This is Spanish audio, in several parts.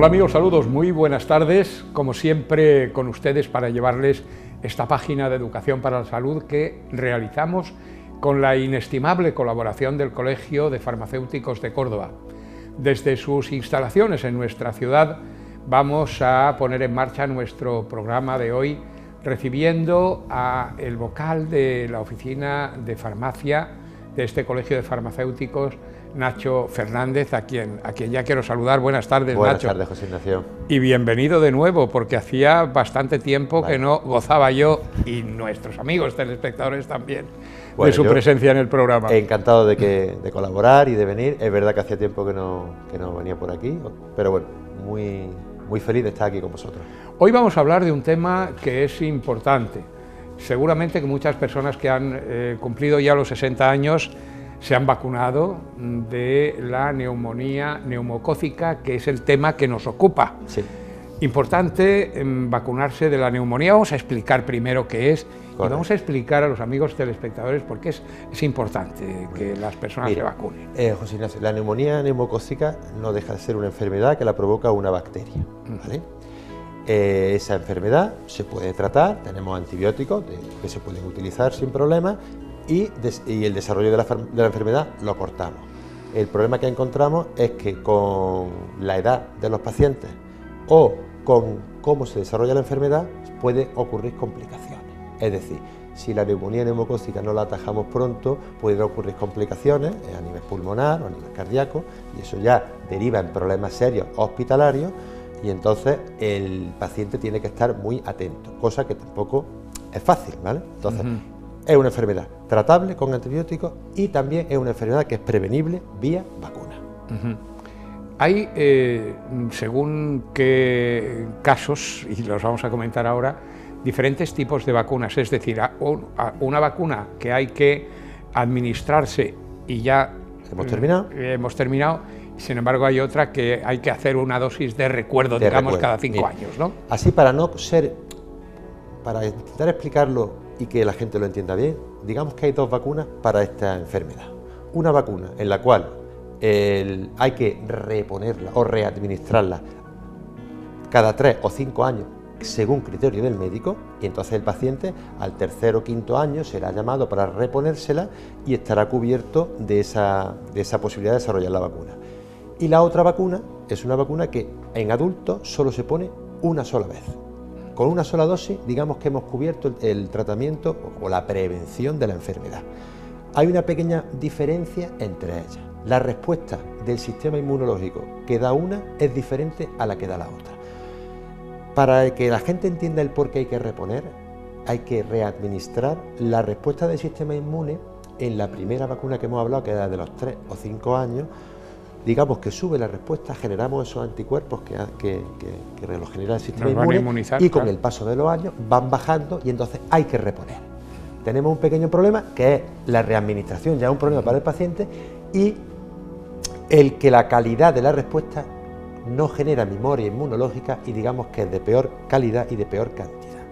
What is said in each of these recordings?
Hola amigos, saludos, muy buenas tardes, como siempre con ustedes para llevarles esta página de Educación para la Salud que realizamos con la inestimable colaboración del Colegio de Farmacéuticos de Córdoba. Desde sus instalaciones en nuestra ciudad vamos a poner en marcha nuestro programa de hoy recibiendo a el vocal de la oficina de farmacia de este Colegio de Farmacéuticos, Nacho Fernández, a quien ya quiero saludar. Buenas tardes, Buenas Nacho. Buenas tardes, José Ignacio. Y bienvenido de nuevo, porque hacía bastante tiempo que no gozaba yo, y nuestros amigos telespectadores también, de su presencia en el programa. Encantado de colaborar y de venir. Es verdad que hacía tiempo que no venía por aquí, pero bueno, muy feliz de estar aquí con vosotros. Hoy vamos a hablar de un tema que es importante. Seguramente que muchas personas que han cumplido ya los 60 años se han vacunado de la neumonía neumocócica, que es el tema que nos ocupa. Sí. Importante vacunarse de la neumonía. Vamos a explicar primero qué es. Correcto. Y vamos a explicar a los amigos telespectadores por qué es importante que las personas se vacunen. José Ignacio, la neumonía neumocócica no deja de ser una enfermedad que la provoca una bacteria, ¿vale? Esa enfermedad se puede tratar, tenemos antibióticos que se pueden utilizar sin problema y el desarrollo de la enfermedad lo cortamos. El problema que encontramos es que con la edad de los pacientes o con cómo se desarrolla la enfermedad pueden ocurrir complicaciones. Es decir, si la neumonía neumocócica no la atajamos pronto, pueden ocurrir complicaciones a nivel pulmonar o a nivel cardíaco, y eso ya deriva en problemas serios hospitalarios, y entonces el paciente tiene que estar muy atento, cosa que tampoco es fácil, ¿vale? Entonces, es una enfermedad tratable con antibióticos y también es una enfermedad que es prevenible vía vacuna. Hay, según qué casos, y los vamos a comentar ahora, diferentes tipos de vacunas, es decir, una vacuna que hay que administrarse y ya hemos terminado, sin embargo hay otra que hay que hacer una dosis de recuerdo, digamos, cada 5 años, ¿no? Así para intentar explicarlo y que la gente lo entienda bien, digamos que hay dos vacunas para esta enfermedad. Una vacuna en la cual hay que reponerla o readministrarla cada 3 o 5 años según criterio del médico, y entonces el paciente al 3.º o 5.º año será llamado para reponérsela y estará cubierto de esa posibilidad de desarrollar la vacuna. Y la otra vacuna es una vacuna que en adultos solo se pone una sola vez. Con una sola dosis, digamos que hemos cubierto el tratamiento o la prevención de la enfermedad. Hay una pequeña diferencia entre ellas. La respuesta del sistema inmunológico que da una es diferente a la que da la otra. Para que la gente entienda el por qué hay que reponer, hay que readministrar la respuesta del sistema inmune en la primera vacuna que hemos hablado, que era de los 3 o 5 años. Digamos que sube la respuesta, generamos esos anticuerpos que lo genera el sistema inmune, y con el paso de los años van bajando y entonces hay que reponer. Tenemos un pequeño problema que es la readministración, ya es un problema para el paciente, y el que la calidad de la respuesta no genera memoria inmunológica y digamos que es de peor calidad y de peor cantidad.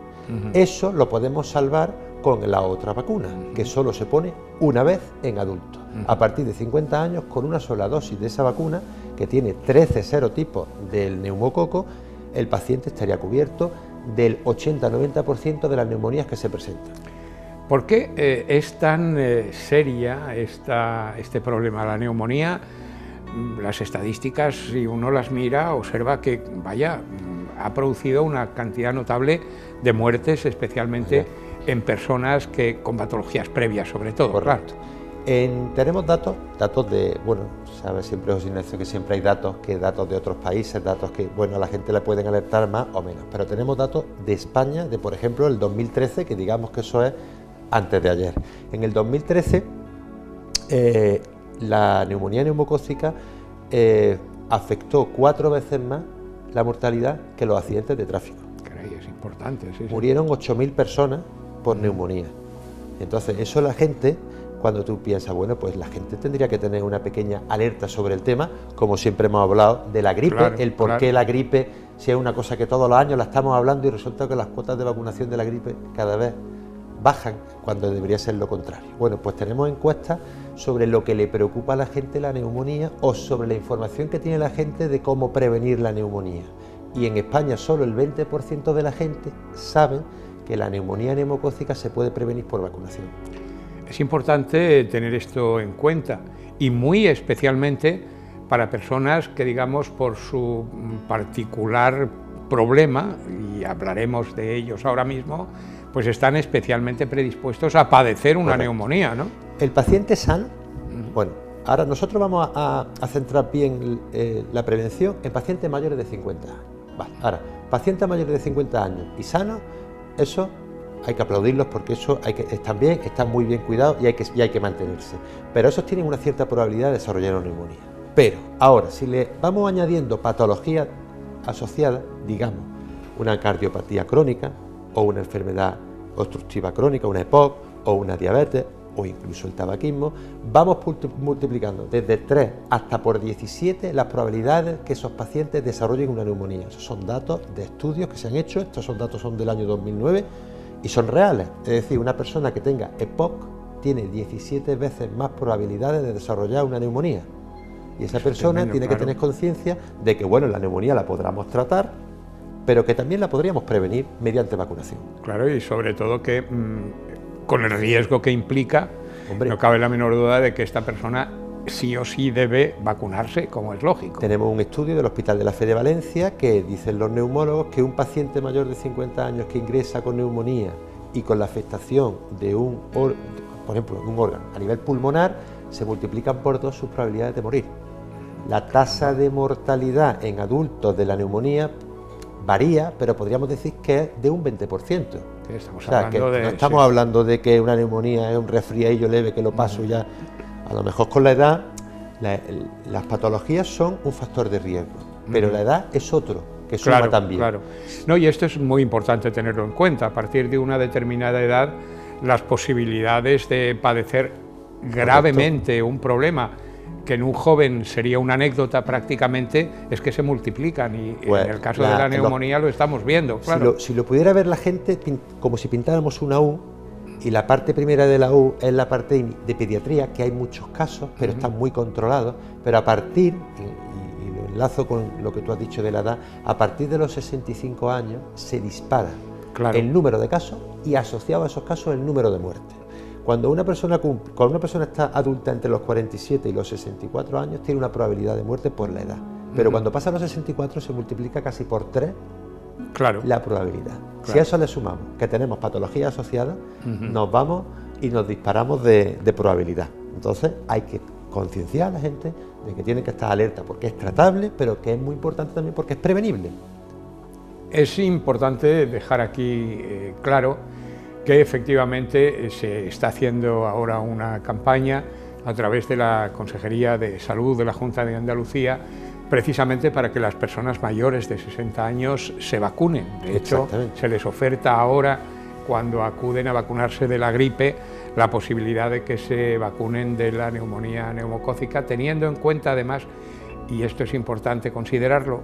Eso lo podemos salvar con la otra vacuna, que solo se pone una vez en adultos. A partir de 50 años, con una sola dosis de esa vacuna, que tiene 13 serotipos del neumococo, el paciente estaría cubierto del 80-90% de las neumonías que se presentan. ¿Por qué es tan seria este problema, la neumonía? Las estadísticas, si uno las mira, observa que, ha producido una cantidad notable de muertes, especialmente en personas con patologías previas, sobre todo. Correcto. Tenemos datos de, sabes siempre, José Ignacio, que siempre hay datos de otros países, datos que, a la gente le pueden alertar más o menos, pero tenemos datos de España, de por ejemplo el 2013, que digamos que eso es antes de ayer. En el 2013, la neumonía neumocócica afectó 4 veces más la mortalidad que los accidentes de tráfico. Caray, es importante, sí. Murieron 8.000 personas por neumonía. Entonces, eso la gente, cuando tú piensas, pues la gente tendría que tener una pequeña alerta sobre el tema, como siempre hemos hablado de la gripe, el por qué la gripe, si es una cosa que todos los años la estamos hablando y resulta que las cuotas de vacunación de la gripe cada vez bajan cuando debería ser lo contrario. Bueno, pues tenemos encuestas sobre lo que le preocupa a la gente la neumonía o sobre la información que tiene la gente de cómo prevenir la neumonía. Y en España solo el 20% de la gente sabe que la neumonía neumocócica se puede prevenir por vacunación. Es importante tener esto en cuenta y muy especialmente para personas que, digamos, por su particular problema, y hablaremos de ellos ahora mismo, pues están especialmente predispuestos a padecer una neumonía, ¿no? El paciente sano, bueno, ahora nosotros vamos a centrar bien la prevención en pacientes mayores de 50 años. Vale, ahora, pacientes mayores de 50 años y sanos, eso hay que aplaudirlos porque eso están bien, están muy bien cuidados y hay que mantenerse. Pero esos tienen una cierta probabilidad de desarrollar una neumonía. Pero ahora, si le vamos añadiendo patologías asociadas, digamos, una cardiopatía crónica o una enfermedad obstructiva crónica, una EPOC o una diabetes o incluso el tabaquismo, vamos multiplicando desde 3 hasta por 17 las probabilidades que esos pacientes desarrollen una neumonía. Esos son datos de estudios que se han hecho, estos datos son del año 2009 y son reales. Es decir, una persona que tenga EPOC tiene 17 veces más probabilidades de desarrollar una neumonía. Y esa persona tiene que tener conciencia de que, bueno, la neumonía la podamos tratar, pero que también la podríamos prevenir mediante vacunación. Claro, y sobre todo que con el riesgo que implica, Hombre, no cabe la menor duda de que esta persona sí o sí debe vacunarse, como es lógico. Tenemos un estudio del Hospital de la Fe de Valencia que dicen los neumólogos que un paciente mayor de 50 años que ingresa con neumonía y con la afectación de por ejemplo, de un órgano a nivel pulmonar, se multiplican por 2 sus probabilidades de morir. La tasa de mortalidad en adultos de la neumonía varía, pero podríamos decir que es de un 20%. Estamos hablando no estamos hablando de que una neumonía es un resfriadillo leve que lo paso ya. A lo mejor con la edad, las patologías son un factor de riesgo, pero la edad es otro, que suma también. Claro. No, y esto es muy importante tenerlo en cuenta. A partir de una determinada edad, las posibilidades de padecer gravemente un problema que en un joven sería una anécdota prácticamente, es que se multiplican y pues en el caso de la neumonía lo estamos viendo, claro. Si lo pudiera ver la gente como si pintáramos una U, y la parte primera de la U es la parte de pediatría, que hay muchos casos, pero están muy controlados, pero a partir, y lo enlazo con lo que tú has dicho de la edad, a partir de los 65 años se dispara el número de casos y asociado a esos casos el número de muertes. Cuando una persona está adulta entre los 47 y los 64 años, tiene una probabilidad de muerte por la edad. Pero cuando pasa a los 64 se multiplica casi por 3 la probabilidad. Si a eso le sumamos que tenemos patologías asociadas, nos vamos y nos disparamos de probabilidad. Entonces hay que concienciar a la gente de que tiene que estar alerta porque es tratable, pero que es muy importante también porque es prevenible. Es importante dejar aquí claro que efectivamente se está haciendo ahora una campaña a través de la Consejería de Salud de la Junta de Andalucía, precisamente para que las personas mayores de 60 años se vacunen. De hecho, se les oferta ahora, cuando acuden a vacunarse de la gripe, la posibilidad de que se vacunen de la neumonía neumocócica, teniendo en cuenta además, y esto es importante considerarlo,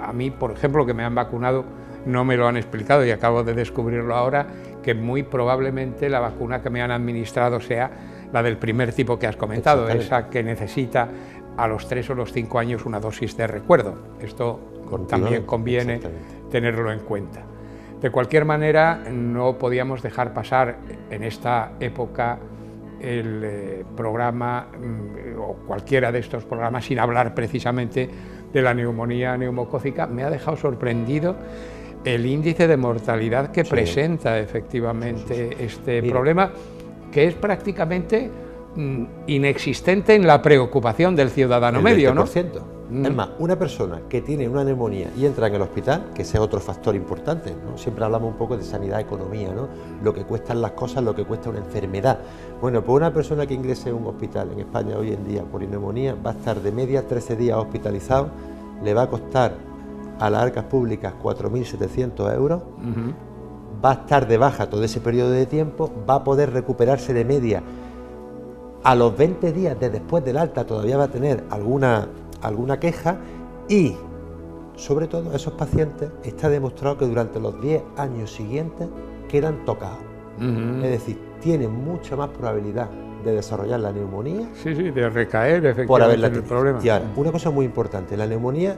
a mí, por ejemplo, que me han vacunado, no me lo han explicado y acabo de descubrirlo ahora, que muy probablemente la vacuna que me han administrado sea la del primer tipo que has comentado, esa que necesita a los 3 o los 5 años una dosis de recuerdo. Esto también conviene tenerlo en cuenta. De cualquier manera, no podíamos dejar pasar en esta época el programa o cualquiera de estos programas sin hablar precisamente de la neumonía neumocócica. Me ha dejado sorprendido el índice de mortalidad que presenta efectivamente este problema, que es prácticamente inexistente en la preocupación del ciudadano medio, ¿no? Es más, una persona que tiene una neumonía y entra en el hospital, que ese es otro factor importante, ¿no? Siempre hablamos un poco de sanidad, economía, ¿no? Lo que cuestan las cosas, lo que cuesta una enfermedad. Bueno, pues una persona que ingrese en un hospital en España hoy en día por neumonía va a estar de media 13 días hospitalizado, le va a costar a las arcas públicas 4.700 euros, va a estar de baja todo ese periodo de tiempo, va a poder recuperarse de media. A los 20 días de después del alta todavía va a tener alguna queja y, sobre todo, esos pacientes está demostrado que durante los 10 años siguientes quedan tocados. Es decir, tiene mucha más probabilidad de desarrollar la neumonía. Sí, de recaer efectivamente por haberla en el tenido. problema. Y ahora, una cosa muy importante, la neumonía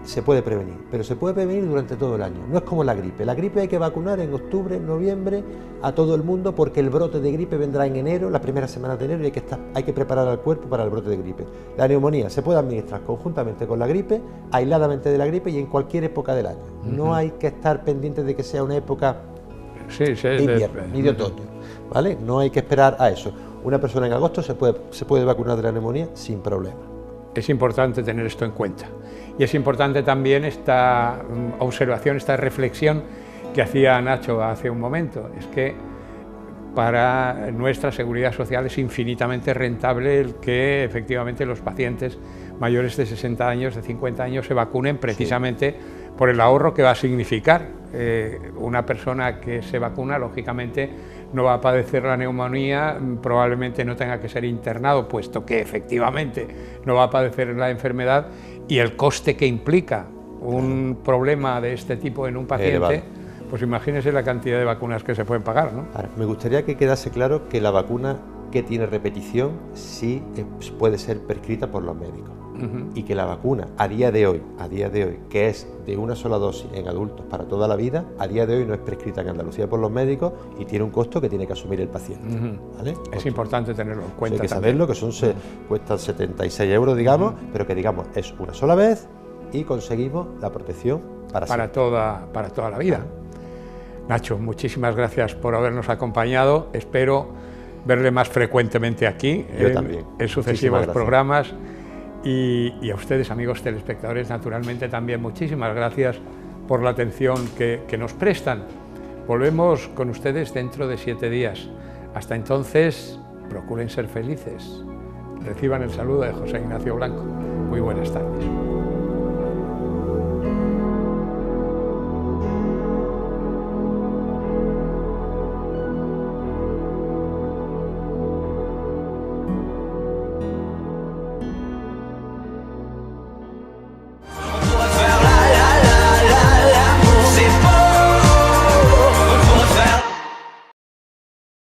se puede prevenir, pero se puede prevenir durante todo el año. No es como la gripe. La gripe hay que vacunar en octubre, en noviembre a todo el mundo, porque el brote de gripe vendrá en enero, la primera semana de enero, y hay que preparar al cuerpo para el brote de gripe. La neumonía se puede administrar conjuntamente con la gripe, aisladamente de la gripe y en cualquier época del año. No hay que estar pendiente de que sea una época de invierno ni de otoño, ¿vale? No hay que esperar a eso. Una persona en agosto se puede vacunar de la neumonía sin problema. Es importante tener esto en cuenta. Y es importante también esta observación, esta reflexión que hacía Nacho hace un momento. Es que para nuestra seguridad social es infinitamente rentable el que efectivamente los pacientes mayores de 60 años, de 50 años se vacunen precisamente por el ahorro que va a significar. Una persona que se vacuna, lógicamente, no va a padecer la neumonía, probablemente no tenga que ser internado, puesto que efectivamente no va a padecer la enfermedad, y el coste que implica un problema de este tipo en un paciente, pues imagínese la cantidad de vacunas que se pueden pagar, ¿no? Ahora, me gustaría que quedase claro que la vacuna que tiene repetición sí puede ser prescrita por los médicos. Y que la vacuna a día de hoy, que es de una sola dosis en adultos para toda la vida, a día de hoy no es prescrita en Andalucía por los médicos y tiene un costo que tiene que asumir el paciente. ¿Vale? Es importante tenerlo en cuenta. Hay que saberlo, que cuestan 76 euros, digamos, pero que digamos es una sola vez y conseguimos la protección para toda la vida. Nacho, muchísimas gracias por habernos acompañado. Espero verle más frecuentemente aquí en sucesivos programas. Y a ustedes, amigos telespectadores, naturalmente también muchísimas gracias por la atención que nos prestan. Volvemos con ustedes dentro de 7 días. Hasta entonces, procuren ser felices. Reciban el saludo de José Ignacio Blanco. Muy buenas tardes.